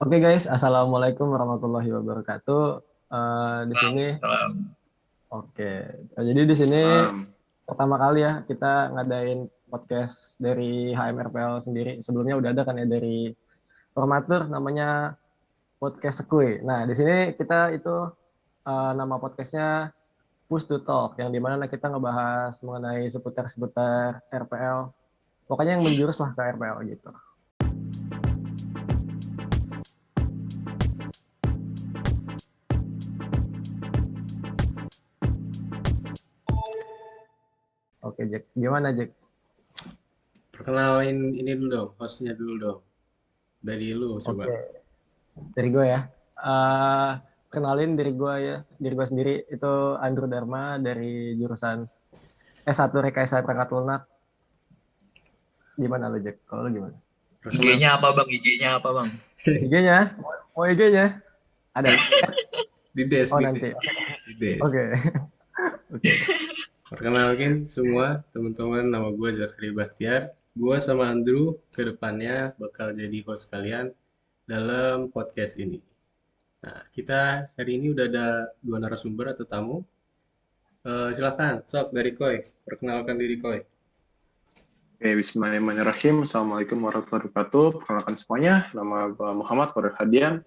Oke guys, assalamualaikum warahmatullahi wabarakatuh. Di sini, Salam. oke. Jadi di sini Salam. pertama kali ya kita ngadain podcast dari HMRPL sendiri. Sebelumnya udah ada kan ya dari Formatur namanya Podcast Sekui. Nah di sini kita itu nama podcastnya Push to Talk, yang dimana kita ngebahas mengenai seputar-seputar RPL. Pokoknya yang menjurus lah ke RPL gitu. Oke Jack, gimana Jack? Perkenalin ini dulu dong, hostnya dulu dong. Dari lu coba. Oke. Dari gue ya. Eh Kenalin diri gue ya. Diri gue sendiri itu Andrew Dharma dari jurusan S1 Rekayasa Perangkat Lunak. Gimana lo Jack? Kalau lo gimana? Perkenal. IG-nya apa bang? IG-nya apa bang? IG-nya? Mau IG-nya? Ada? Di des, Oh di nanti. des, di des. Oke. Oke. Perkenalkan semua teman-teman, nama gue Zakri Bahtiar. Gue sama Andrew ke depannya bakal jadi host kalian dalam podcast ini. Nah, kita hari ini udah ada dua narasumber atau tamu. Silakan, sok dari Koi. Perkenalkan diri Koi. Oke, bismillahirrahmanirrahim. Assalamualaikum warahmatullahi wabarakatuh. Perkenalkan semuanya, nama gue Muhammad Farul Hadian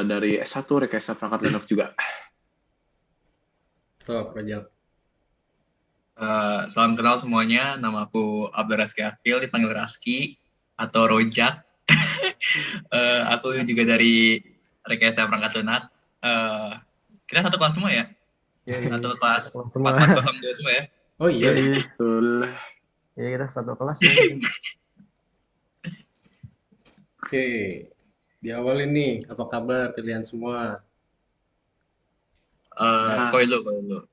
dari S1 Rekayasa Perangkat Lunak juga. Sok, Rojak. Salam kenal semuanya. Nama aku Abdul Raski Akil, dipanggil Raski atau Rojak. Aku juga dari Rekayasa Perangkat Lunak. Kita satu kelas semua ya? Satu kelas Semua. 4402 semua ya? Oh iya, Jadi, betul. Ya kita satu kelas ya. Oke. Di awal ini, apa kabar kalian semua? Koi lu.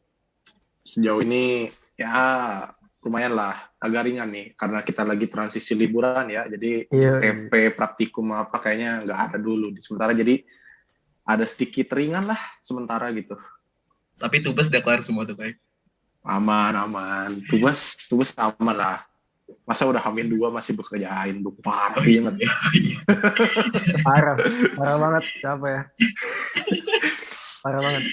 Sejauh ini, ya lumayan lah, agak ringan nih, karena kita lagi transisi liburan ya, jadi Iya. TP praktikum apa kayaknya nggak ada dulu. Sementara jadi ada sedikit ringan lah, sementara gitu. Tapi tugas udah kelar semua tuh Koi. Aman. Tubes aman lah. Masa udah hamil 2 masih bekerjain, parah iya. banget. Parah banget. Siapa ya? Parah banget.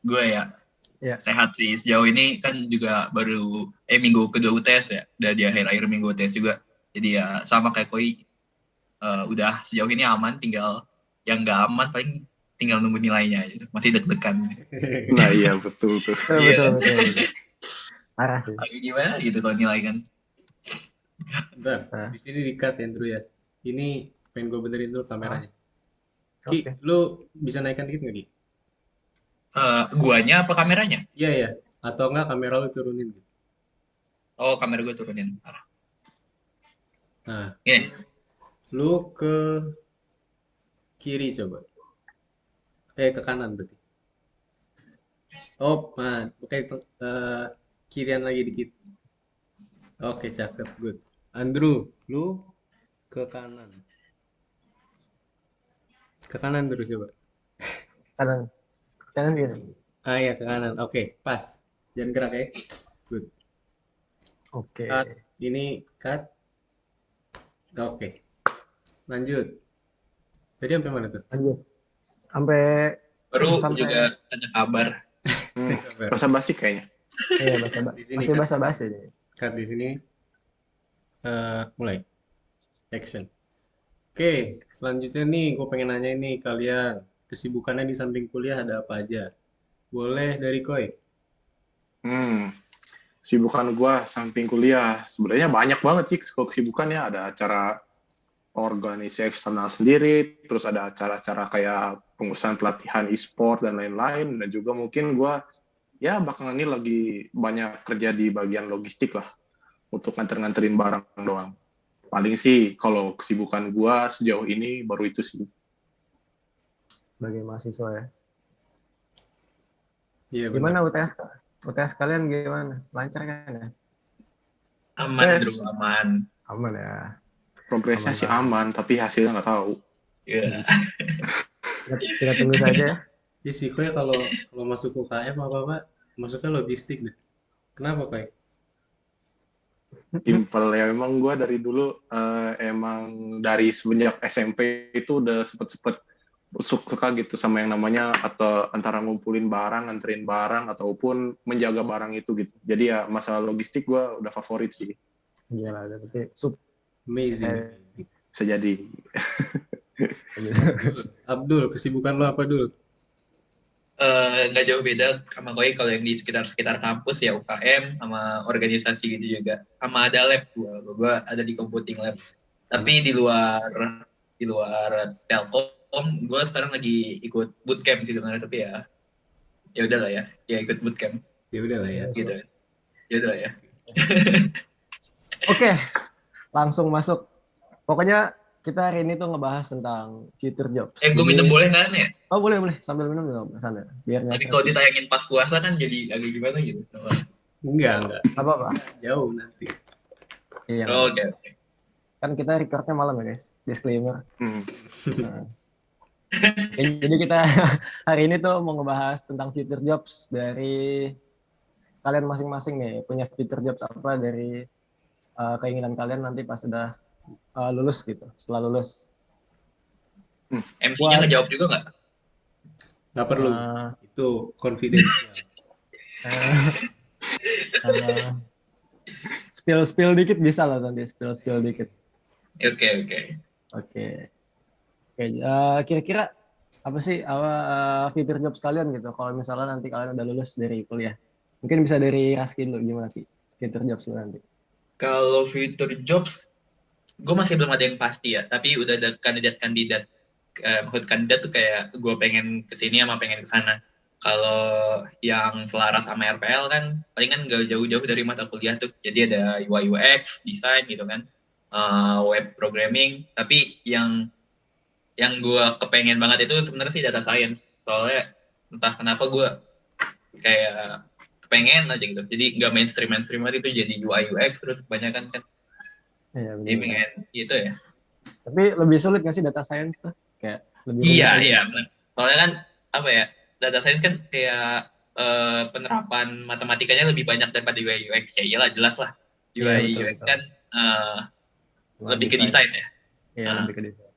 Gue ya. Ya. Sehat sih. Sejauh ini kan juga baru minggu kedua UTS ya. Udah di akhir-akhir minggu UTS juga. Jadi ya sama kayak Koi. Udah sejauh ini aman. Tinggal yang nggak aman paling tinggal nunggu nilainya gitu. Masih deg-degan. Nah iya betul tuh. Betul. Parah sih. Lagi gimana gitu kalau nilai kan. Bentar, Nah. di sini di-cut ya, Andrew ya. Ini pengen gue benerin dulu kameranya. Ki, Oke. lu bisa naikkan dikit nggak, Ki? Guanya apa kameranya? Iya. Atau enggak kamera lu turunin gitu. Oh, kamera gue turunin. Parah. Nah, Gini. lu ke kiri coba. Ke kanan berarti. Oh, nah, oke, kirian lagi dikit. Oke, cakep, good. Andrew, lu ke kanan. Ke kanan terus coba. Kanan gini. Iya, ke kanan. Oke, pas. Jangan gerak ya. Good. Oke. Cut. Ini cut. Oke. Lanjut. Tadi sampai mana tuh? Lanjut. Sampai Juga tanya kabar. Basa-basi kayaknya. Iya, Di sini, masih cut. basa-basi nih. Cut di sini. Mulai. Action. Oke, selanjutnya nih gue pengen nanya ini kalian. Kesibukannya di samping kuliah ada apa aja? Boleh dari Koi? Sibukan gue samping kuliah sebenarnya banyak banget sih kalau kesibukannya. Ada acara organisasi eksternal sendiri, terus ada acara-acara kayak pengurusan pelatihan e-sport dan lain-lain, dan juga mungkin gue ya belakangan ini lagi banyak kerja di bagian logistik lah untuk nganter-nganterin barang doang. Paling sih kalau kesibukan gue sejauh ini baru itu sih. Sebagai mahasiswa ya. Iya, Gimana benar. UTS? UTS kalian gimana? Lancar kan ya? Aman, Bro, aman. Aman ya. Progresnya sih aman, tapi hasilnya nggak tahu. Iya. Kita tunggu saja ya. Iya sih, Koi kalau masuk UKM apa-apa, masuknya logistik deh. Kenapa, Koi? Simple ya, memang gue dari dulu emang dari semenjak SMP itu udah sempet suka gitu sama yang namanya atau antara ngumpulin barang, nganterin barang ataupun menjaga barang itu gitu. Jadi ya masalah logistik gue udah favorit sih, Gila, berarti Amazing, eh, amazing. bisa jadi. Abdul, kesibukan lo apa, Dul? Nggak jauh beda sama Koi kalau yang di sekitar kampus ya UKM sama organisasi gitu juga. Sama ada lab gua ada di computing lab. Sama. Tapi di luar Telkom, gua sekarang lagi ikut bootcamp sih sebenarnya, tapi ya udahlah ya. Ya ikut bootcamp Ya udah lah ya. gitu. Ya udahlah ya. Oke, langsung masuk. Pokoknya kita hari ini tuh ngebahas tentang future jobs. Gue Jadi, minum boleh nggak nih ya? oh boleh sambil minum dong sana. Biar Tapi nggak kalau sakit. ditayangin pas puasa kan jadi agak gimana gitu. Enggak. Apa? Jauh nanti. Iya. Oke. Kan kita recordnya malam ya guys. Disclaimer. Hmm. Nah. Jadi kita hari ini tuh mau ngebahas tentang future jobs dari kalian masing-masing nih. Punya future jobs apa dari keinginan kalian nanti pas sudah lulus gitu. Setelah lulus. MC-nya ngejawab juga nggak? Nggak perlu. Eh, Itu confidential. spill dikit bisa lah nanti. Spill dikit. Oke. Oke. Kira-kira apa sih future jobs kalian gitu? Kalau misalnya nanti kalian udah lulus dari kuliah, mungkin bisa dari Raskin dulu gimana sih future jobs lu nanti? Kalau future jobs, gue masih belum ada yang pasti ya. Tapi udah ada kandidat-kandidat. Maksud kandidat tuh kayak gue pengen kesini sama pengen kesana. Kalau yang selaras sama RPL kan, palingan gak jauh-jauh dari mata kuliah tuh. Jadi ada UI UX, desain gitu kan, web programming. Tapi yang gue kepengen banget itu sebenarnya sih data science. Soalnya entah kenapa gue kayak kepengen aja gitu. Jadi nggak mainstream banget itu jadi UI UX terus kebanyakan kan. Iya, Jadi benar. pengen gitu ya. Tapi lebih sulit nggak sih data science tuh? Kayak lebih rumit aja. Iya benar. Soalnya kan apa ya, data science kan kayak penerapan matematikanya lebih banyak daripada UI UX ya. Iyalah jelas lah. Iya, UI betul, UX betul. kan Nah, lebih ke desain ya. Iya, Nah. lebih ke desain.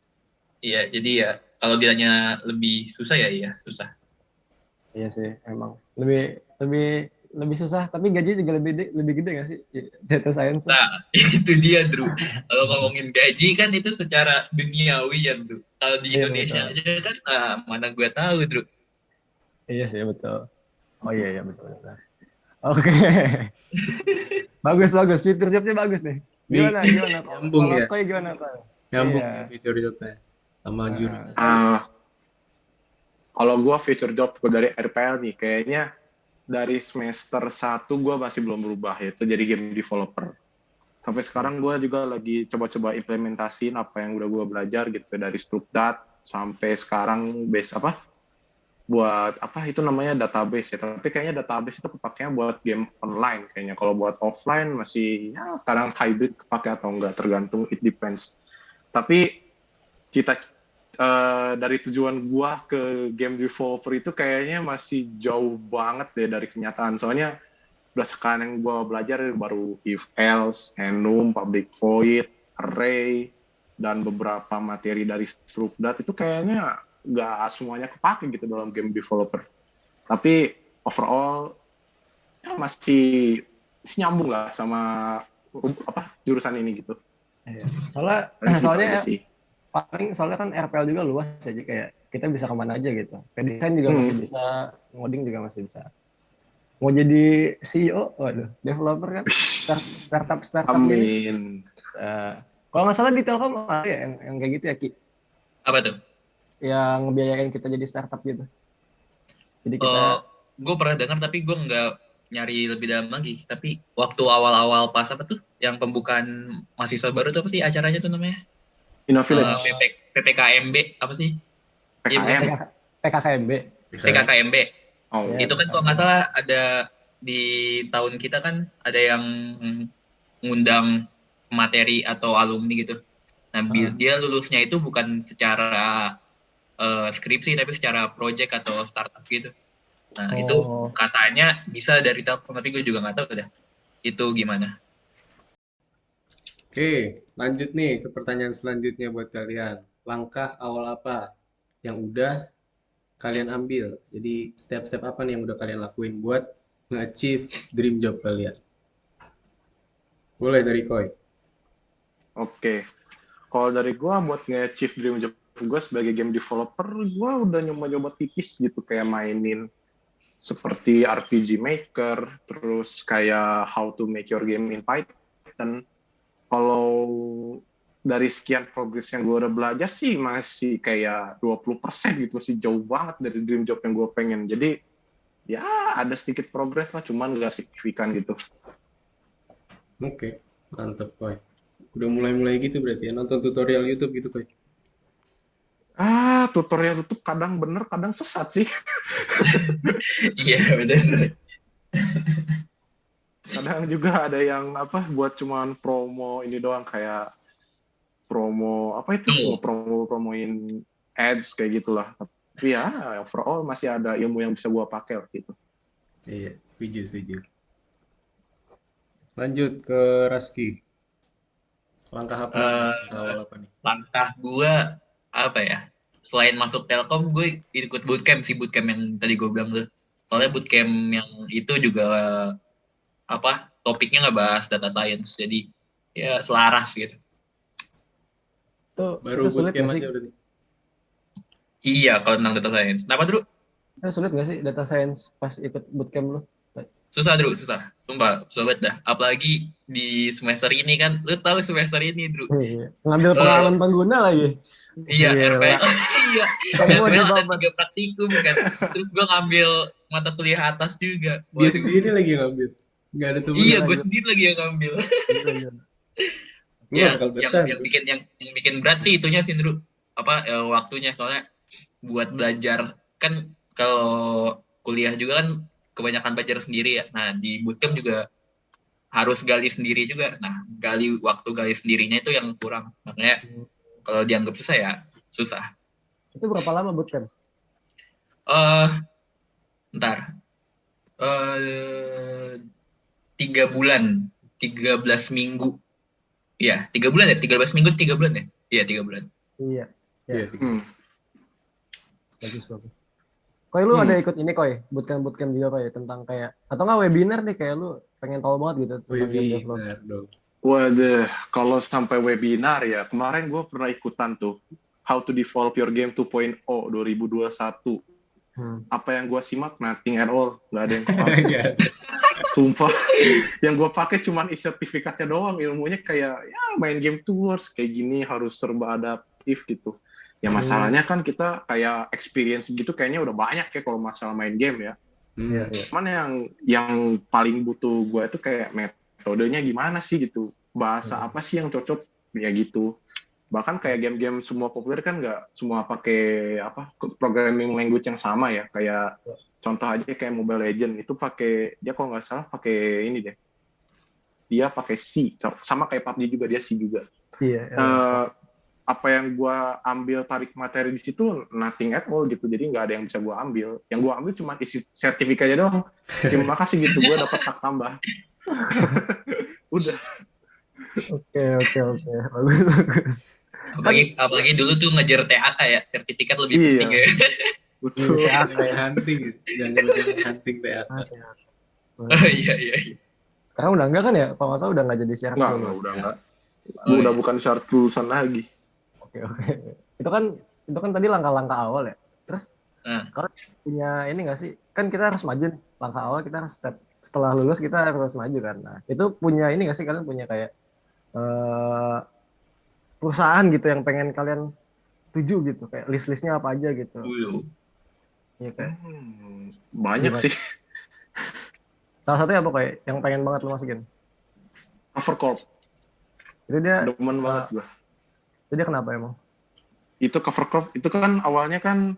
Iya, jadi ya kalau ditanya lebih susah ya iya susah. Iya sih, emang lebih susah, tapi gaji juga lebih gede nggak sih data science? Nah, itu dia, Drew. Kalau ngomongin gaji kan itu secara duniawi ya, Drew. Kalau di Iya, Indonesia betul. aja kan, mana gue tahu, Drew. Iya sih, betul. Oh iya betul. Oke. Bagus. Future jobnya bagus nih. Gimana? Nyambung Kalau ya. Koi gimana Koi? Nyambung Iya. ya future jobnya sama jurusan. Kalau gue future job gue dari RPL nih, kayaknya dari semester 1 gue masih belum berubah, yaitu jadi game developer. Sampai sekarang gue juga lagi coba-coba implementasiin apa yang udah gue belajar gitu, dari Strucdat sampai sekarang base buat itu namanya database ya. Tapi kayaknya database itu kepakainya buat game online kayaknya. Kalau buat offline masih ya kadang hybrid kepake atau enggak, tergantung, it depends. Tapi dari tujuan gua ke game developer itu kayaknya masih jauh banget deh dari kenyataan. Soalnya berdasarkan yang gua belajar baru if else, enum, public void, array, dan beberapa materi dari Strucdat itu kayaknya nggak semuanya kepake gitu dalam game developer. Tapi overall ya masih nyambung lah sama jurusan ini gitu. Iya. Soalnya soalnya kan RPL juga luas aja, kayak kita bisa kemana aja gitu. Kayak desain juga masih bisa, ngoding juga masih bisa. Mau jadi CEO, waduh, developer kan, startup Amin. Kalau nggak salah di Telkom ada ya yang kayak gitu ya, Ki? Apa tuh? Yang ngebiayain kita jadi startup gitu. Jadi kita gue pernah dengar tapi gue nggak nyari lebih dalam lagi. Tapi waktu awal-awal pas apa tuh yang pembukaan mahasiswa baru tuh apa sih acaranya tuh namanya? Innovillage. PPKMB apa sih? PKKMB. PKKMB. Oh. Itu kan kalau nggak salah ada di tahun kita kan ada yang ngundang materi atau alumni gitu. Nah, dia lulusnya itu bukan secara skripsi tapi secara project atau startup gitu. Nah, itu katanya bisa dari Telkom, tapi gue juga nggak tahu dah itu gimana. Oke, lanjut nih ke pertanyaan selanjutnya buat kalian. Langkah awal apa yang udah kalian ambil? Jadi step-step apa nih yang udah kalian lakuin buat nge-achieve dream job kalian? Mulai dari Koi. Oke. Kalau dari gue buat nge-achieve dream job gue sebagai game developer, gue udah nyoba-nyoba tipis gitu, kayak mainin seperti RPG Maker, terus kayak how to make your game in Python. Kalau dari sekian progres yang gue udah belajar sih masih kayak 20% gitu, masih jauh banget dari dream job yang gue pengen. Jadi ya ada sedikit progres lah, cuman nggak signifikan gitu. Oke, mantep Koi. Udah mulai-mulai gitu berarti ya, nonton tutorial YouTube gitu Koi. Tutorial itu kadang bener, kadang sesat sih. Iya, benar. Kadang juga ada yang buat cuman promo ini doang, kayak promo promoin ads kayak gitulah. Tapi ya overall masih ada ilmu yang bisa gua pakai gitu. Iya, setuju. Lanjut ke Raski. Langkah apa nih? Eh, Langkah awal apa nih? Langkah gue apa ya? Selain masuk Telkom, gue ikut bootcamp yang tadi gue bilang tuh. Soalnya bootcamp yang itu juga topiknya nggak bahas data science, jadi ya selaras gitu. Baru Itu sulit bootcamp nggak sih? aja berarti. Iya, kalau tentang data science. Kenapa dulu? Itu sulit nggak sih data science pas ikut bootcamp lu? Susah Dru, susah. Sumpah, susah banget dah. Apalagi di semester ini kan, lu tahu semester ini Dru. Iya. Ngambil pengalaman pengguna lagi. Iya, Gila. RPL. Iya. Semua RPL ada dibabat. 3 praktikum kan. Terus gue ngambil mata kuliah atas juga. Dia Waduh. sendiri lagi yang ngambil. Nggak ada temen. Iya, Gila, gue gila. sendiri lagi yang ngambil. Gila. Gua Ya, bakal betah. yang bikin berat sih itunya sih Dru. Waktunya, soalnya buat belajar kan kalau kuliah juga kan kebanyakan belajar sendiri ya. Nah, di bootcamp juga harus gali sendiri juga. Nah, waktu gali sendirinya itu yang kurang. Makanya kalau dianggap susah ya susah. Itu berapa lama bootcamp? Ntar 3 bulan, 13 minggu. Iya, 3 bulan ya, 13 minggu, 3 bulan ya. Iya, 3 bulan. Iya. Iya, Bagus. Koi lu ada ikut ini Koi, bootcamp juga Koi, tentang kayak atau nggak webinar nih kayak lu pengen tahu banget gitu tentang game development. webinar dong. Waduh, kalau sampai webinar ya, kemarin gue pernah ikutan tuh How to Develop Your Game 2.0 2021. Apa yang gue simak, nothing at all, nggak ada yang kepake. Sumpah, yang gue pakai cuman sertifikatnya doang, ilmunya kayak ya main game tools kayak gini harus serba adaptif gitu. Ya masalahnya kan kita kayak experience gitu kayaknya udah banyak ya kalau masalah main game ya. Iya. Cuman yang paling butuh gue itu kayak metodenya gimana sih gitu. Bahasa apa sih yang cocok ya gitu. Bahkan kayak game-game semua populer kan nggak semua pakai programming language yang sama ya. Kayak contoh aja kayak Mobile Legends itu dia kalau nggak salah pakai ini deh. Dia pakai C, sama kayak PUBG juga dia C juga. Iya. Apa yang gue ambil tarik materi di situ nothing at all gitu, jadi nggak ada yang bisa gue ambil. Yang gue ambil cuma isi sertifikatnya doang. Terima kasih gitu, gue dapat hak tambah. Udah. Oke. Bagus. Apalagi dulu tuh ngejar TAK ya, sertifikat lebih penting ya. Betul. Hunting, jangan hunting TAK. Iya. Sekarang udah enggak kan ya? Kalau nggak salah udah nggak jadi syarat. Udah enggak. Udah bukan syarat lulusan lagi. Oke. Itu kan tadi langkah-langkah awal ya. Terus kalau punya ini nggak sih? Kan kita harus maju nih. Langkah awal kita harus step. Setelah lulus kita harus maju kan. Nah, itu punya ini nggak sih? Kalian punya kayak perusahaan gitu yang pengen kalian tuju gitu. Kayak list-listnya apa aja gitu. Iya kayak. Banyak sih. Salah satunya apa kayak yang pengen banget lu masukin? Covercorp. Itu dia demen banget gue. Itu dia kenapa emang? Itu Covercorp itu kan awalnya kan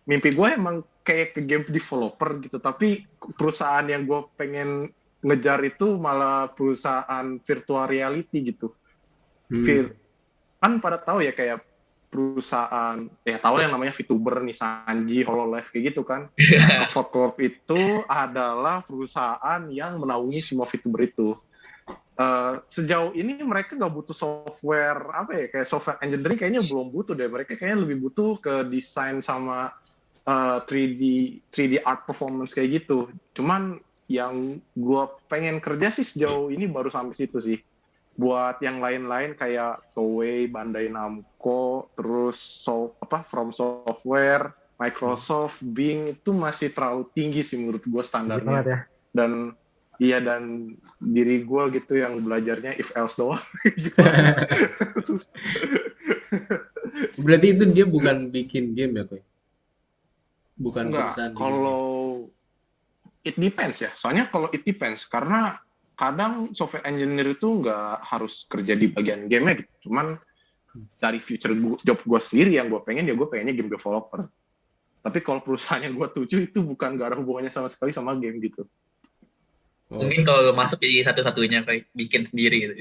mimpi gue emang kayak ke game developer gitu, tapi perusahaan yang gue pengen ngejar itu malah perusahaan virtual reality gitu. Kan pada tahu ya kayak perusahaan ya tahu yang namanya VTuber nih, Sanji, Hololive kayak gitu kan. Covercorp itu adalah perusahaan yang menaungi semua VTuber itu. sejauh ini mereka nggak butuh software apa ya, kayak software engineering kayaknya belum butuh deh. Mereka kayaknya lebih butuh ke desain sama 3D art performance kayak gitu. Cuman yang gue pengen kerja sih sejauh ini baru sampai situ sih. Buat yang lain-lain kayak Toei, Bandai Namco, terus From Software, Microsoft, Bing itu masih terlalu tinggi sih menurut gue Tinggi standarnya. banget ya. Dan iya, dan diri gue gitu yang belajarnya if else doang. Berarti itu dia bukan bikin game ya, Koy? Bukan Enggak, perusahaan bikin game. kalau it depends ya. Soalnya kalau it depends, karena kadang software engineer itu nggak harus kerja di bagian game gitu. Cuman dari future job gue sendiri yang gue pengen, ya gue pengennya game developer. Tapi kalau perusahaan yang gue tuju itu bukan, gak ada hubungannya sama sekali sama game gitu. Mungkin kalau lo masuk jadi satu-satunya kayak bikin sendiri gitu.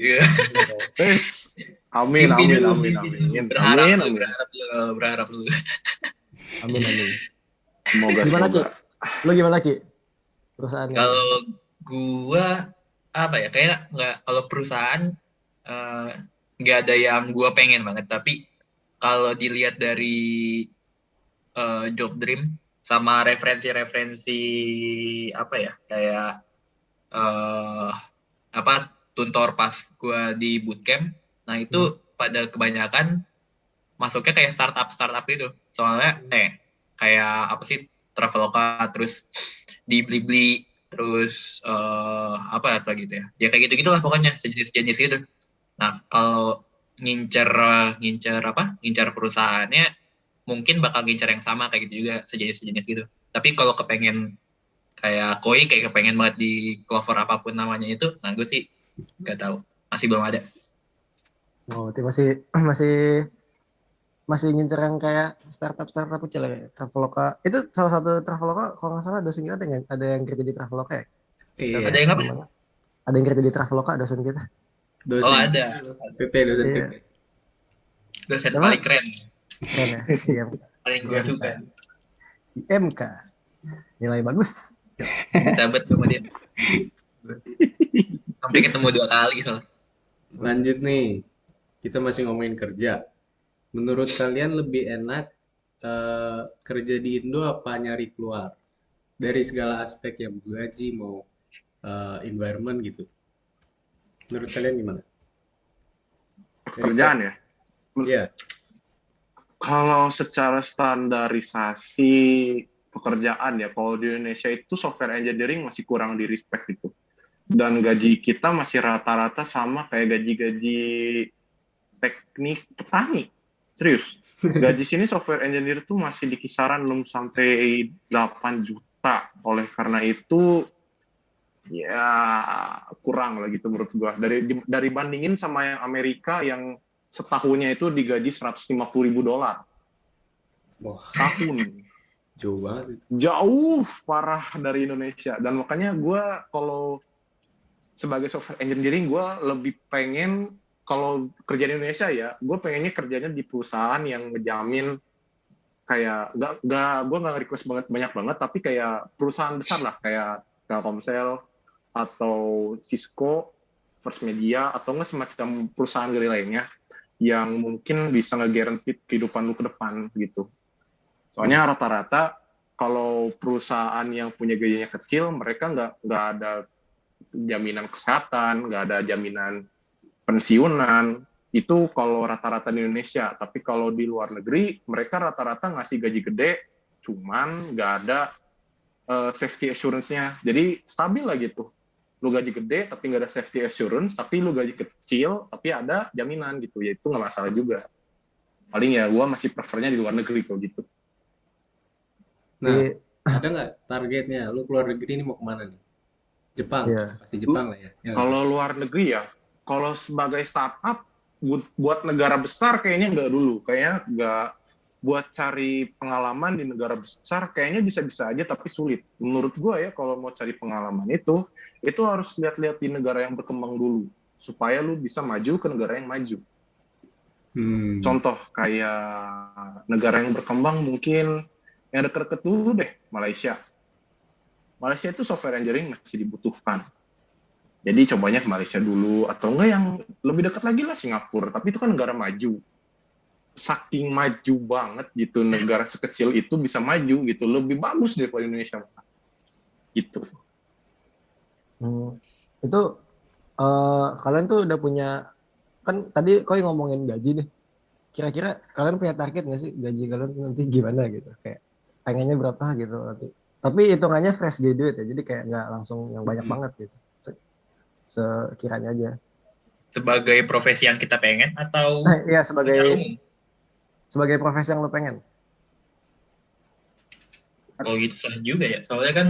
Amin, Mimpi amin, dulu, amin, mimpi amin, dulu. amin, Berharap amin, lu, amin. berharap lu. Amin, amin. Semoga, Gimana Ki? semoga. Lu gimana Ki? Perusahaannya? Kalau gua apa ya, kayaknya nggak, kalau perusahaan nggak ada yang gua pengen banget, tapi kalau dilihat dari job dream sama referensi-referensi apa ya, kayak apa, tutor pas gua di bootcamp, nah itu pada kebanyakan masuknya kayak startup itu. Soalnya kayak apa sih, Traveloka, terus di Blibli, terus apa lagi gitu ya. Ya kayak gitu-gitu lah pokoknya, sejenis-jenis gitu. Nah, kalau ngincer perusahaannya, mungkin bakal ngincer yang sama kayak gitu juga, sejenis-sejenis gitu. Tapi kalau kepengen kayak Koi, kayak kepengen banget di Clover apapun namanya itu, nah gue sih nggak tahu, masih belum ada. Oh, itu masih ngincer yang kayak startup kecil ya. Traveloka. Itu salah satu Traveloka kalau nggak salah dosen kita ada yang kerja di Traveloka ya. Siapa Ada Iya, yang apa? namanya? Ada yang kerja di Traveloka dosen kita. Oh, dosen ada. PP, dosen Iya, PP. Dosen siapa? paling keren, Keren ya. Iya, paling gue IMK. suka. IMK. Nilai bagus. Sahabat sama dia. Sampai ketemu 2 kali soalnya. Lanjut nih, kita masih ngomongin kerja. Menurut kalian lebih enak kerja di Indo apa nyari keluar? Dari segala aspek ya, gaji mau environment gitu. Menurut kalian gimana? Pekerjaan ya. Iya, Kalau secara standarisasi pekerjaan ya, kalau di Indonesia itu software engineering masih kurang di respect itu. Dan gaji kita masih rata-rata sama kayak gaji-gaji teknik petani. Serius. Gaji sini software engineer itu masih di kisaran 6 sampai 8 juta. Oleh karena itu ya kurang lah gitu menurut gua. Dari bandingin sama yang Amerika yang setahunnya itu digaji $150,000 wah, setahun. jauh banget itu. Jauh parah dari Indonesia. Dan makanya gue kalau sebagai software engineering, gue lebih pengen kalau kerja di Indonesia ya, gue pengennya kerjanya di perusahaan yang ngejamin kayak gue nggak request banyak banget, tapi kayak perusahaan besar lah kayak Telkomsel atau Cisco, First Media, atau nggak semacam perusahaan gede lainnya yang mungkin bisa nge-guarantee kehidupan lu ke depan gitu. Soalnya rata-rata kalau perusahaan yang punya gajinya kecil, mereka nggak ada jaminan kesehatan, nggak ada jaminan pensiunan. Itu kalau rata-rata di Indonesia. Tapi kalau di luar negeri, mereka rata-rata ngasih gaji gede, cuman nggak ada safety assurance-nya. Jadi stabil lah gitu. Lu gaji gede, tapi nggak ada safety assurance, tapi lu gaji kecil, tapi ada jaminan gitu. Ya itu nggak masalah juga. Paling ya gue masih prefernya di luar negeri kalau gitu. Nah, Di, ada nggak targetnya? Lu keluar negeri ini mau kemana nih? Jepang, iya. pasti Jepang lah ya. Ya nggak? Kalau luar negeri ya, kalau sebagai startup buat negara besar kayaknya nggak dulu. Kayaknya nggak, buat cari pengalaman di negara besar kayaknya bisa-bisa aja tapi sulit. Menurut gue ya, kalau mau cari pengalaman itu harus lihat-lihat di negara yang berkembang dulu supaya lu bisa maju ke negara yang maju. Contoh kayak negara yang berkembang mungkin yang deket-deket dulu deh, Malaysia. Malaysia itu software engineering masih dibutuhkan. Jadi cobanya ke Malaysia dulu, atau enggak yang lebih dekat lagi lah Singapura. Tapi itu kan negara maju. Saking maju banget gitu, negara sekecil itu bisa maju gitu. Lebih bagus daripada Indonesia. Gitu. Itu kalian tuh udah punya, kan tadi koi ngomongin gaji nih. Kira-kira kalian punya target nggak sih gaji kalian nanti gimana gitu? Kayak pengennya berapa gitu nanti. Tapi hitungannya fresh graduate ya, jadi kayak nggak langsung yang banyak banget gitu. Sekiranya aja. Sebagai profesi yang kita pengen atau Iya, secara umum? sebagai profesi yang lo pengen. Kalau gitu susah juga ya. Soalnya kan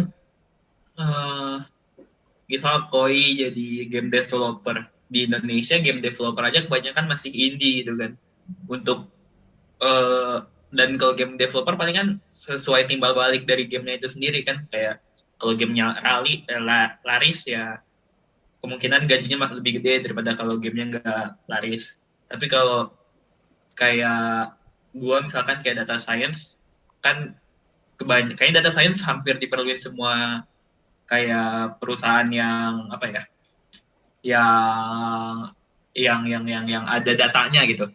misal Koi jadi game developer di Indonesia, game developer aja kebanyakan masih indie gitu kan. Untuk dan kalau game developer paling kan sesuai timbal balik dari gamenya itu sendiri kan. Kayak kalau gamenya laris ya kemungkinan gajinya lebih gede daripada kalau gamenya nggak laris. Tapi kalau kayak gua misalkan kayak data science kan kayaknya data science hampir diperluin semua kayak perusahaan yang apa ya, yang ada datanya gitu.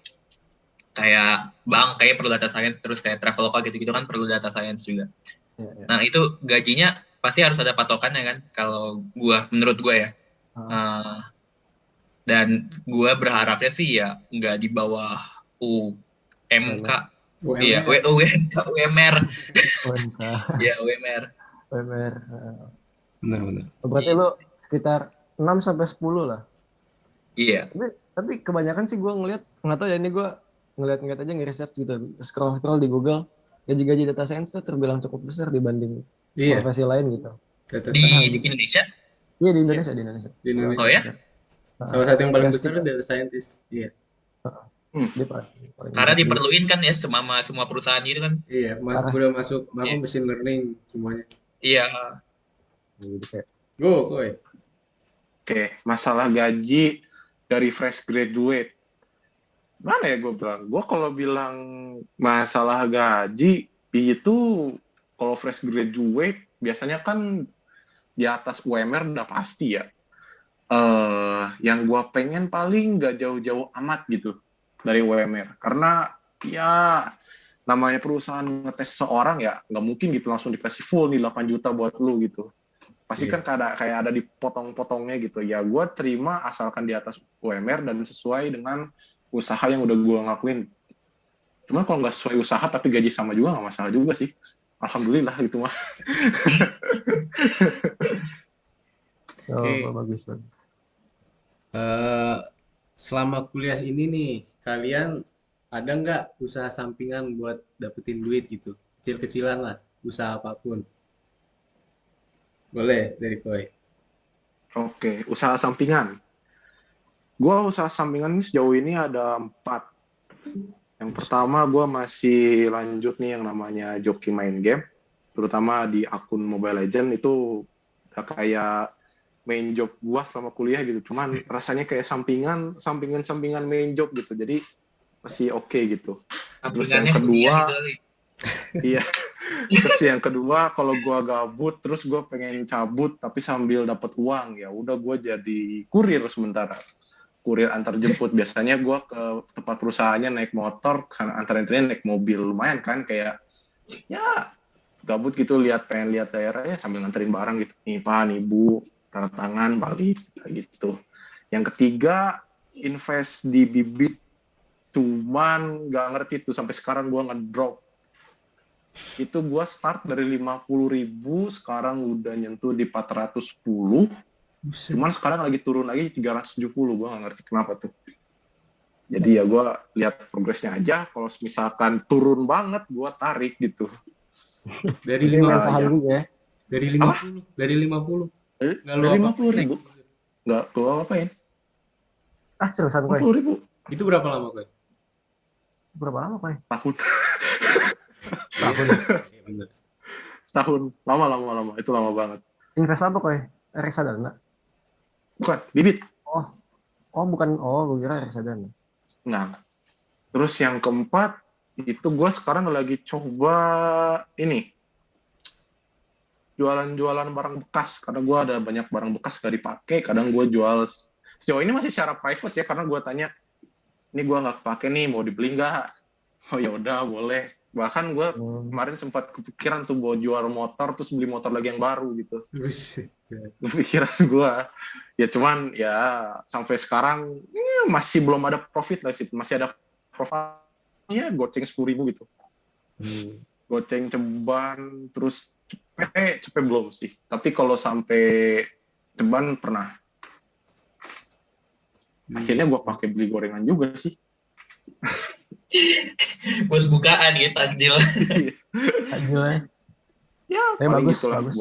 Kayak bank kayak perlu data science, terus kayak Traveloka gitu-gitu kan perlu data science juga. Ya. Nah itu gajinya pasti harus ada patokannya kan. Kalau menurut gua ya. Dan gua berharapnya sih ya nggak di bawah UMK. Iya, UMR. Ya, UMR. Benar. Berarti lu sekitar 6 sampai 10 lah. Iya. Tapi kebanyakan sih gue ngeliat, nggak tahu ya, ini gue ngeliat aja nge-research gitu, scroll di Google, gaji data science tuh terbilang cukup besar dibanding profesi lain gitu. Di Indonesia? Iya, di Indonesia. Oh ya? Salah satu yang paling besar data scientist. Iya. Karena diperluin kan ya semua perusahaan itu kan. Iya, udah masuk machine learning semuanya. Iya. Go, Koi. Oke, masalah gaji dari fresh graduate. Mana ya gue bilang? Gue kalau bilang masalah gaji itu kalau fresh graduate biasanya kan di atas UMR udah pasti ya. Yang gue pengen paling gak jauh-jauh amat gitu dari UMR. Karena ya namanya perusahaan ngetes seseorang ya nggak mungkin gitu langsung dikasih full nih 8 juta buat lu gitu. Pasti kan kayak ada dipotong-potongnya gitu. Ya gue terima asalkan di atas UMR dan sesuai dengan usaha yang udah gue ngakuin. Cuma kalau nggak sesuai usaha tapi gaji sama juga nggak masalah juga sih. Alhamdulillah gitu mah. Bagus. Selama kuliah ini nih, kalian ada nggak usaha sampingan buat dapetin duit gitu? Kecil-kecilan lah, usaha apapun. Boleh dari Koi. Oke, usaha sampingan. Gua usaha sampingan ini sejauh ini ada 4. Yang pertama, gua masih lanjut nih yang namanya joki main game. Terutama di akun Mobile Legends itu udah kayak main job gua selama kuliah gitu. Cuman rasanya kayak sampingan main job gitu. Jadi masih oke gitu. Terus yang kedua, iya. Terus yang kedua, kalau gue gabut, terus gue pengen cabut, tapi sambil dapat uang, ya udah gue jadi kurir sementara. Kurir antar jemput. Biasanya gue ke tempat perusahaannya naik motor, kesana antar-antarin naik mobil. Lumayan kan, kayak ya gabut gitu, pengen lihat daerah ya sambil nganterin barang gitu. Nih Pak, nih Bu, tanda tangan, balik, gitu. Yang ketiga, invest di bibit. Cuman nggak ngerti tuh, sampai sekarang gue ngedrop. Itu gue start dari 50.000, sekarang udah nyentuh di 410. Cuman sekarang lagi turun lagi 370, gue nggak ngerti kenapa tuh. Jadi ya gue lihat progresnya aja, kalau misalkan turun banget, gue tarik gitu. Dari 50 ya? Dari 50? Dari 50? Dari 50.000? Nggak, gue apain? Seriusan Koi? 50.000. Itu berapa lama Koi? Tahun. Bener. Setahun. Lama. Itu lama banget. Invest apa Koi? Reksadana? Bukan, bibit. Bukan. Gue kira reksadana. Nah, terus yang keempat, itu gue sekarang lagi coba ini. jualan barang bekas karena gue ada banyak barang bekas gak dipakai. Kadang gue jual sejauh ini masih secara private ya, karena gue tanya, ini gue nggak kepake nih, mau dibeli nggak? Oh ya udah boleh. Bahkan gue kemarin sempat kepikiran tuh gue jual motor terus beli motor lagi yang baru gitu. Buset. Pikiran gue ya, cuman ya sampai sekarang masih belum ada profit lah sih, masih ada profitnya goceng 10.000 gitu. Goceng ceban terus cepet belum sih, tapi kalau sampai ceban pernah. Akhirnya gue pakai beli gorengan juga sih. Buat bukaan ya, takjil. Takjilnya. Ya Tapi paling bagus, gitulah bagus.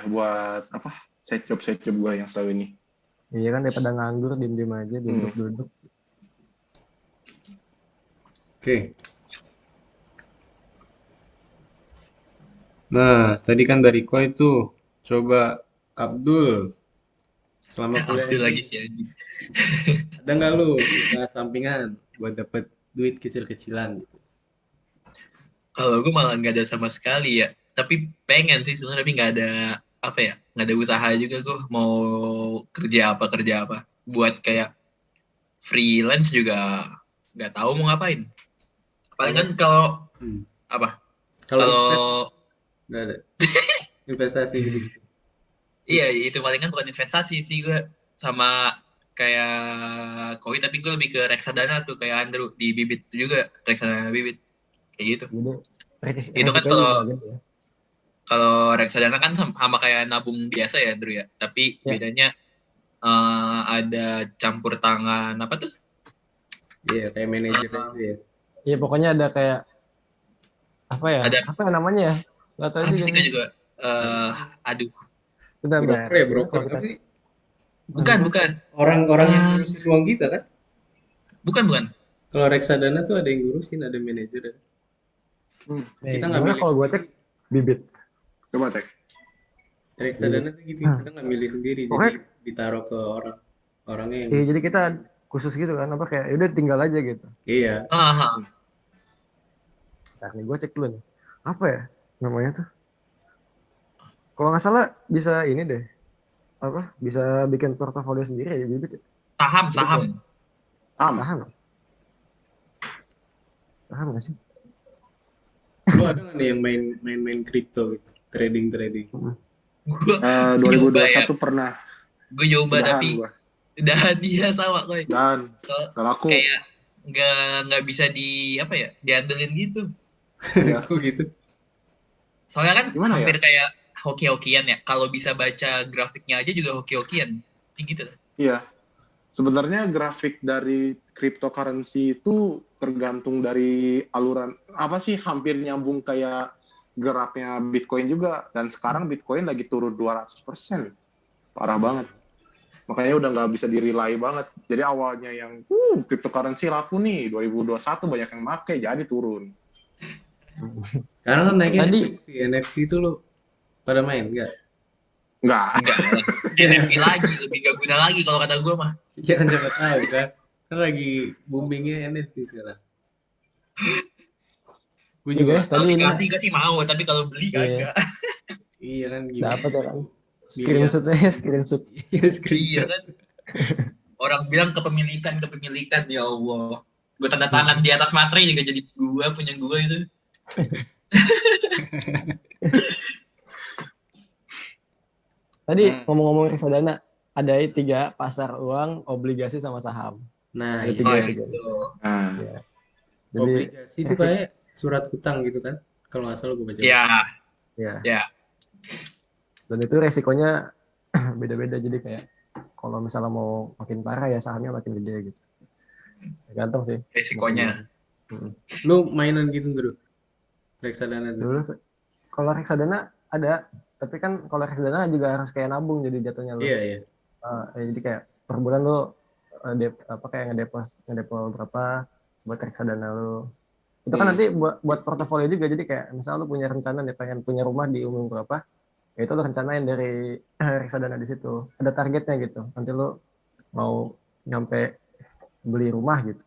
buat apa, side job gue yang selalu ini. Iya kan, daripada nganggur diem-diem aja, duduk-duduk. Oke. Nah, tadi kan dari Koi itu coba Abdul selama kuliah Abdul ini lagi sih anjing. ada nggak lu usaha sampingan buat dapet duit kecil-kecilan gitu? Kalau gue malah nggak ada sama sekali ya. Tapi pengen sih sebenarnya, tapi nggak ada apa ya, nggak ada usaha juga gue mau kerja apa. Buat kayak freelance juga nggak tahu mau ngapain. Palingan kalau apa? Kalau invest Kalau nggak ada investasi gitu. iya itu palingan bukan investasi sih gue, sama kayak Koi, tapi gue lebih ke reksadana tuh kayak Andrew di Bibit juga, reksadana Bibit kayak gitu. Jadi Itu kan resikonya juga gitu ya. kalau reksadana kan sama kayak nabung biasa ya Andrew ya, tapi Ya. bedanya ada campur tangan apa tuh? Iya, kayak manajer gitu ya. Iya pokoknya ada kayak apa ya? Ada Apa ya namanya ya? Nggak tahu apa juga. sih gue juga aduh, Bentar. Broker ya, Gimana broker. kalau kita- Tapi bukan orang-orang yang ngurusin uang kita kan? bukan. Kalau reksadana tuh ada yang ngurusin, ada manajer. Kita nggak gimana milih kalau gue sendiri. cek Bibit? Coba cek. Reksadana tuh gitu, kita nggak milih sendiri, jadi Pokoknya- ditaruh ke orangnya yang Iya, jadi kita khusus gitu kan, apa kayak udah tinggal aja gitu. iya. Nah, nih gue cek dulu nih. Apa ya namanya tuh? Kalau nggak salah bisa ini deh. Apa? Bisa bikin portofolio sendiri ya Bibit. Ya? saham Saham nggak sih? Lu ada nggak nih yang main kripto gitu, trading? gue 2021 pernah. Gue nyoba Udahan tapi gua. udah dia sama Koi. Dan gak laku. Kayak nggak bisa diandelin gitu. Ya. Kok gitu? Soalnya kan Gimana hampir kayak hoki-hokian ya. Kalau bisa baca grafiknya aja juga hoki-hokian. Gitu. Iya. Sebenarnya grafik dari cryptocurrency itu tergantung dari aluran apa sih, hampir nyambung kayak geraknya Bitcoin juga, dan sekarang Bitcoin lagi turun 200%. Parah banget. Makanya udah nggak bisa di-rely banget. Jadi awalnya yang cryptocurrency laku nih 2021 banyak yang make, jadi turun. Sekarang kan naiknya Tadi- NFT itu lo pada main nggak? Enggak. NFT lagi, lebih gak guna lagi kalau kata gue mah. Jangan siapa tahu kan. Kan lagi boomingnya NFT sekarang. Gue Iya, juga guys, tadi ini Aplikasi gue sih mau, tapi kalau beli kagak. iya kan gimana? dapat ya kan. Screenshot. Iya Iya screenshot. kan. Orang bilang kepemilikan ya Allah. Gue tanda tangan di atas materai juga jadi punya gue itu. Tadi ngomong-ngomong reksadana, ada 3 pasar uang, obligasi sama saham. Nah, Ada iya. tiga. Itu. Nah, Ya. Jadi Obligasi itu kayak surat hutang gitu kan? Kalau nggak salah gue baca. Ya. dan itu resikonya beda-beda, jadi kayak kalau misalnya mau makin parah ya sahamnya makin gede gitu. Tergantung sih. Resikonya. Lu mainan gitu dulu? Reksadana tuh? Dulu kalau reksadana ada, tapi kan kalau reksadana juga harus kayak nabung jadi jatuhnya lo. Iya. Jadi kayak per bulan lo kayak ngedepol berapa buat reksadana lo. Itu kan nanti buat portofolio juga, jadi kayak misalnya lo punya rencana nih pengen punya rumah di umur berapa, ya itu lo rencanain dari reksadana di situ. Ada targetnya gitu. Nanti lo mau nyampe beli rumah gitu.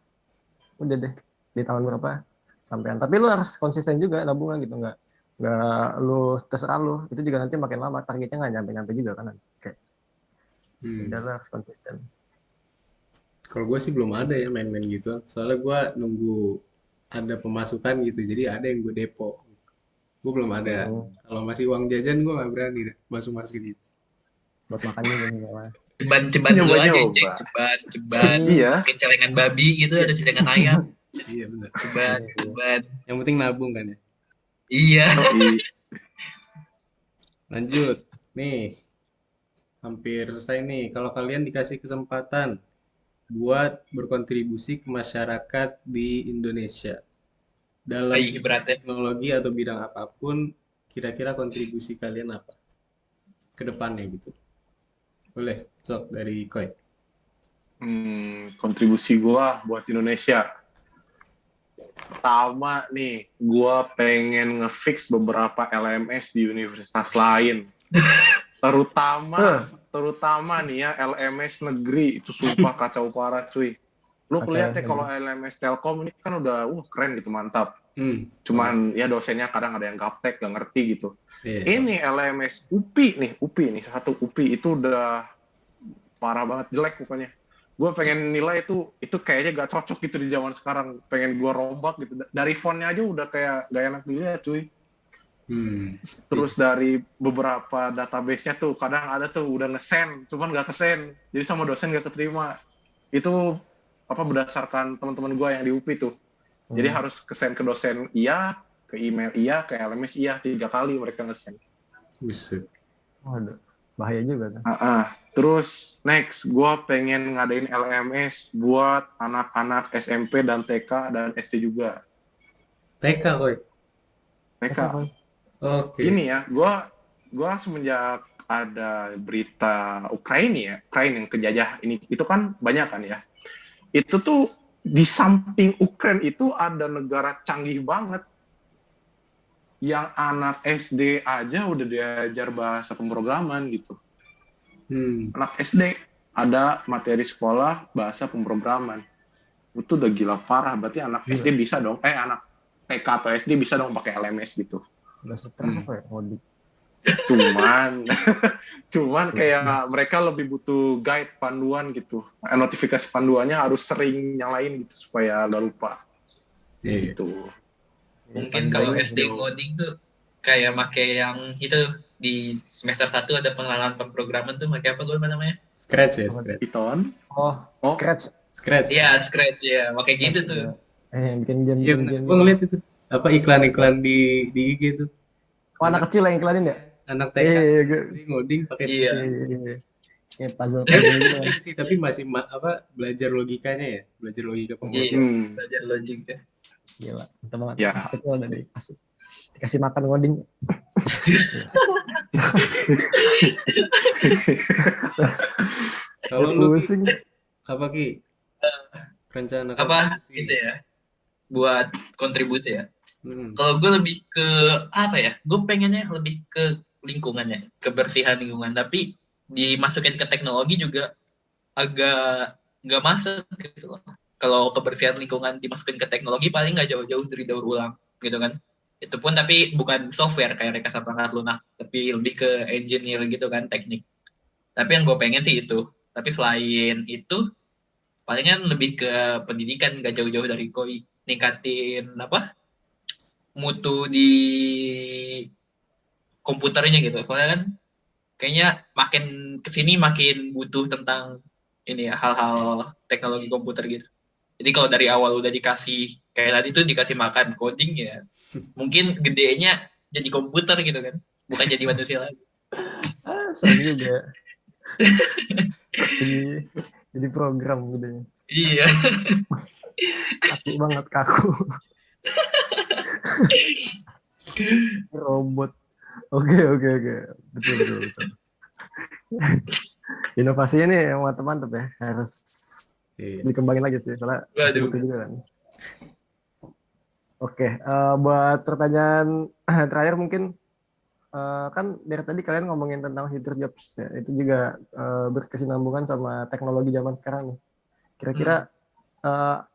Udah deh di tahun berapa sampean. Tapi lo harus konsisten juga nabungnya gitu, nggak nggak lu terserah lu, itu juga nanti makin lama targetnya nggak nyampe-nyampe juga kan, kayak udah lah harus konsisten. Kalau gue sih belum ada ya main-main gitu. Soalnya gue nunggu ada pemasukan gitu. Jadi ada yang gue depo. Gue belum ada. Kalau masih uang jajan gue nggak berani deh masuk-masukin itu. Buat makan juga misalnya. Ceban dulu aja, Nyoba-nyoba. cek ceban. Iya. Masukin celengan babi gitu, ada celengan ayam. Iya benar. Ceban. Yang penting nabung kan ya. Iya. Lanjut. Nih. Hampir selesai nih. Kalau kalian dikasih kesempatan buat berkontribusi ke masyarakat di Indonesia dalam Berat ya. teknologi atau bidang apapun, kira-kira kontribusi kalian apa ke depannya gitu? Boleh, sok dari Koi. Kontribusi gua buat Indonesia. Pertama nih, gua pengen ngefix beberapa LMS di universitas lain. Terutama nih ya LMS negeri itu sumpah kacau parah cuy. Lu Kacau lihat ya ya, kalau LMS Telkom ini kan udah keren gitu, mantap. Hmm. Ya dosennya kadang ada yang gaptek gak ngerti gitu. Iya. Ini LMS UPI nih satu UPI itu udah parah banget, jelek pokoknya. Gue pengen nilai itu kayaknya gak cocok gitu di zaman sekarang. Pengen gue rombak gitu. Dari fontnya aja udah kayak gak enak dilihat cuy. Terus dari beberapa database-nya tuh kadang ada tuh udah nge-send, cuman gak ke-send. Jadi sama dosen gak keterima. Itu berdasarkan teman-teman gue yang di UPI tuh. Jadi harus ke-send ke dosen iya, ke email iya, ke LMS iya, 3 kali mereka nge-send. Buset. Waduh, bahaya juga kan. Terus next, gue pengen ngadain LMS buat anak-anak SMP dan TK dan SD juga. TK Koi. TK. Oke. Ini ya, gue semenjak ada berita Ukraina yang kejajah ini, itu kan banyak kan ya. Itu tuh di samping Ukraina itu ada negara canggih banget yang anak SD aja udah diajar bahasa pemrograman gitu. Anak SD ada materi sekolah bahasa pemrograman. Itu udah gila parah, berarti anak SD bisa dong, anak TK atau SD bisa dong pakai LMS gitu. Udah stres apa ya, ngodik. Cuman kayak mereka lebih butuh guide panduan gitu. Notifikasi panduannya harus sering nyalain gitu supaya gak lupa. Gitu. Mungkin kalau SD coding tuh kayak make yang itu di semester 1 ada pengenalan pemrograman tuh pakai apa gue namanya? Scratch ya, Scratch. Python. Scratch. Iya, Scratch ya, pakai gitu tuh. Bikin game. Iya benar. Gue ngeliat itu. Apa iklan-iklan di IG tuh. Anak kecil yang iklanin ya? Anak TK ngoding pakai Kayak puzzle gitu. Tapi masih belajar logikanya ya, belajar logika pemrograman. Belajar logik ya. Gila, teman masih kecil udah dikasih makan ngoding. Kalau lu apa Ki? Rencana apa gitu ya? Buat kontribusi ya. Kalau gue lebih ke apa ya? Gue pengennya lebih ke lingkungannya, kebersihan lingkungan. Tapi dimasukin ke teknologi juga agak nggak masuk gitu loh. Kalau kebersihan lingkungan dimasukin ke teknologi paling nggak jauh-jauh dari daur ulang gitu kan. Itu pun tapi bukan software kayak rekayasa perangkat lunak, tapi lebih ke engineer gitu kan, teknik. Tapi yang gue pengen sih itu. Tapi selain itu palingan lebih ke pendidikan, nggak jauh-jauh dari KOI, ningkatin mutu di komputernya gitu. Soalnya kan kayaknya makin kesini makin butuh tentang ini ya, hal-hal teknologi komputer gitu. Jadi kalau dari awal udah dikasih kayak tadi tuh dikasih makan coding ya, mungkin gedenya jadi komputer gitu kan, bukan jadi manusia lagi. Seru juga. jadi program gitu ya. Iya. Kaku banget, kaku. Robot. Oke. Betul. Inovasinya nih mantap ya, harus dikembangin lagi sih, soalnya itu juga kan. Oke, buat pertanyaan terakhir mungkin, kan dari tadi kalian ngomongin tentang future jobs ya, itu juga berkesinambungan sama teknologi zaman sekarang nih. Kira-kira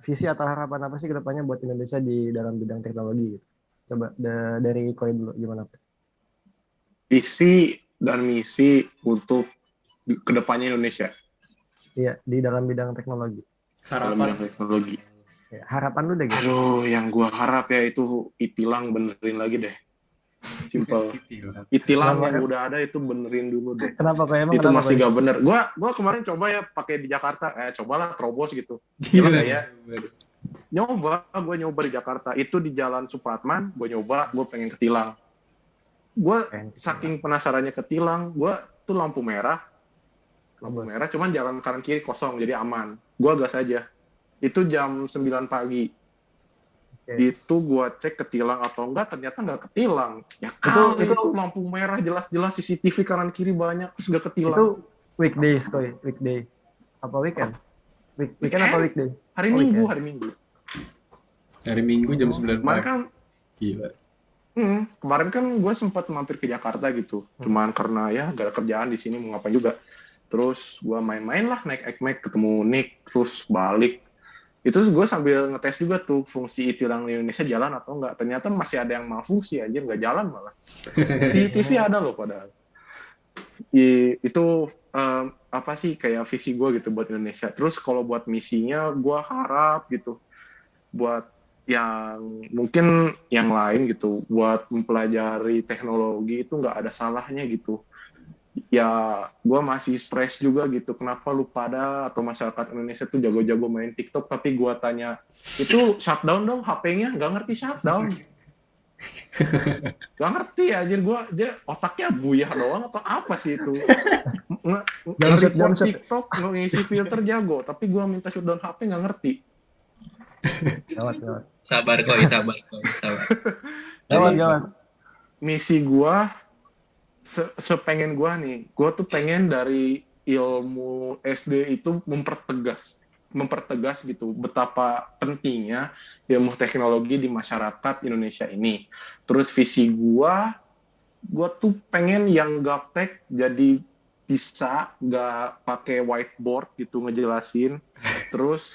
visi atau harapan apa sih ke depannya buat Indonesia di dalam bidang teknologi gitu? Coba dari Koi dulu gimana? Visi dan misi untuk kedepannya Indonesia Iya, di dalam bidang teknologi. dalam Harapan. bidang teknologi. Ya, harapan lu deh gitu. Aduh, yang gua harap ya itu Itilang benerin lagi deh. Simple. Itilang Kenapa, yang udah ada itu benerin dulu deh. kenapa Koi? Emang Itu kenapa masih Koi? gak bener. Gua kemarin coba ya pakai di Jakarta. Cobalah terobos gitu. Gila. Gila nggak ya? Gue nyoba di Jakarta. Itu di Jalan Supratman. Gue nyoba. Gue pengen ke Tilang. Gue saking penasarannya ke Tilang. Gue tuh lampu merah. Cuman jalan kanan kiri kosong. Jadi aman. Gue gas aja. Itu jam 9 pagi. Itu gua cek ketilang atau enggak, ternyata nggak ketilang. Ya kali itu lampu merah jelas-jelas CCTV kanan kiri banyak terus nggak ketilang. Itu weekdays Koi, weekday. Apa weekend? Weekend apa weekday? Hari Minggu, hari Minggu. Hari Minggu jam 9 Kemarin pagi. kan Gila. kemarin kan gue sempat mampir ke Jakarta gitu. Cuman karena ya gak ada kerjaan di sini mau ngapain juga. Terus gue main-main lah naik ekmek ketemu Nick terus balik. Itu gue sambil ngetes juga tuh fungsi Itilang di Indonesia jalan atau enggak. Ternyata masih ada yang malfungsi aja, nggak jalan malah. CCTV ada loh padahal. Itu apa sih kayak visi gue gitu buat Indonesia. Terus kalau buat misinya gue harap gitu buat yang mungkin yang lain gitu buat mempelajari teknologi itu nggak ada salahnya gitu. Ya gue masih stres juga gitu kenapa lu pada atau masyarakat Indonesia tuh jago-jago main TikTok tapi gue tanya itu shutdown dong HP-nya nggak ngerti shutdown nggak ngerti anjir gue dia otaknya buyah doang atau apa sih itu nge-report TikTok ngisi filter jago tapi gue minta shutdown HP nggak ngerti. Sabar Koi. Jadi misi gue sepengen gue nih, gue tuh pengen dari ilmu SD itu mempertegas gitu betapa pentingnya ilmu teknologi di masyarakat Indonesia ini. Terus visi gue tuh pengen yang gaptek jadi bisa nggak pakai whiteboard gitu ngejelasin. Terus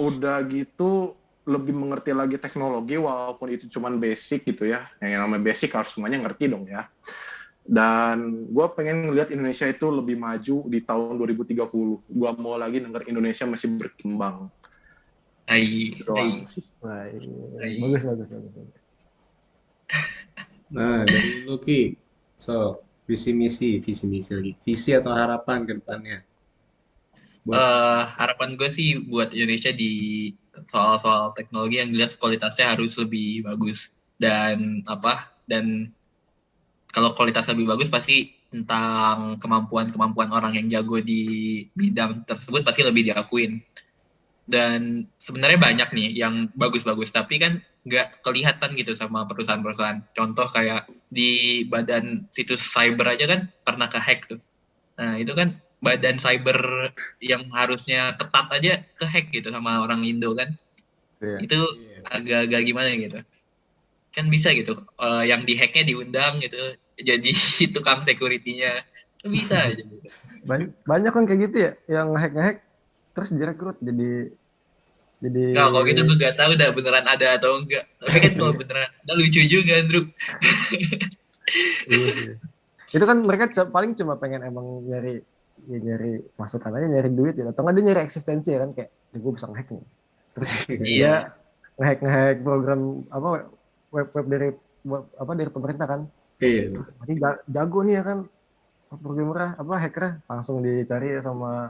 udah gitu lebih mengerti lagi teknologi walaupun itu cuman basic gitu ya. Yang namanya basic harus semuanya ngerti dong ya. Dan gue pengen ngeliat Indonesia itu lebih maju di tahun 2030. Gue mau lagi denger Indonesia masih berkembang. Bagus. Nah, dari lu Ki, so visi misi lagi, visi atau harapan ke depannya? Harapan gue sih buat Indonesia di soal-soal teknologi yang jelas kualitasnya harus lebih bagus dan kalau kualitas lebih bagus pasti tentang kemampuan orang yang jago di bidang tersebut pasti lebih diakuin. Dan sebenarnya banyak nih yang bagus-bagus tapi kan nggak kelihatan gitu sama perusahaan-perusahaan. Contoh kayak di badan situs cyber aja kan pernah ke-hack tuh. Nah itu kan badan cyber yang harusnya ketat aja ke-hack gitu sama orang Indo kan. Itu agak-agak gimana gitu. Kan bisa gitu yang di hacknya diundang gitu jadi tukang security-nya itu bisa aja gitu. Banyak kan kayak gitu ya yang ngehack terus direkrut jadi nggak kalau gitu gue nggak tahu dah beneran ada atau enggak tapi kan kalau beneran ada lucu juga Andrew. Itu kan mereka paling cuma pengen emang nyari masukan aja nyari duit ya atau nggak dia nyari eksistensi ya kan kayak gue bisa ngehack nih terus dia ngehack program apa web dari pemerintah kan. Iya. Jadi jago nih ya kan programmer apa hacker langsung dicari sama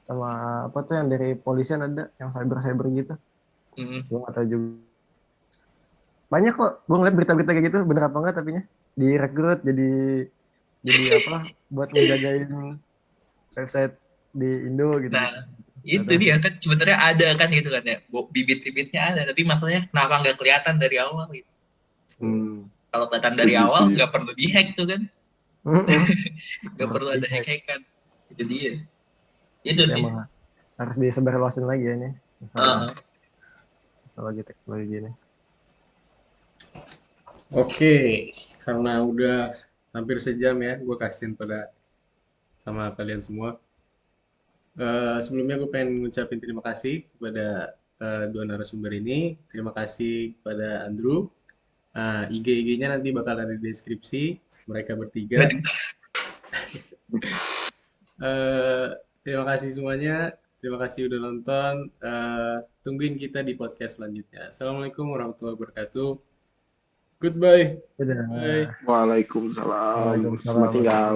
apa tuh yang dari polisian ada yang cyber gitu. Gue nggak tahu juga. Banyak kok gue ngeliat berita-berita kayak gitu bener apa enggak tapinya direkrut jadi apa buat ngejagain website di Indo gitu. Nah itu dia kan sebenarnya ada kan gitu kan ya bibit-bibitnya ada tapi masalahnya kenapa nggak kelihatan dari awal gitu. Kalau kelihatan dari awal nggak perlu dihack tuh kan. Nggak perlu ada hack-hackan itu dia itu sih harus disebarluasin lagi ya ini masalah teknologi ini. Oke, karena udah hampir sejam ya, gue kasihin sama kalian semua. Sebelumnya gue pengen ngucapin terima kasih kepada dua narasumber ini. Terima kasih kepada Andrew Nah, IG-nya nanti bakal ada di deskripsi. Mereka bertiga. Aduh. Terima kasih semuanya. Terima kasih udah nonton. Tungguin kita di podcast selanjutnya. Assalamualaikum warahmatullahi wabarakatuh. Goodbye. Dadah. Bye. Waalaikumsalam. Selamat Waalaikumsalam. tinggal.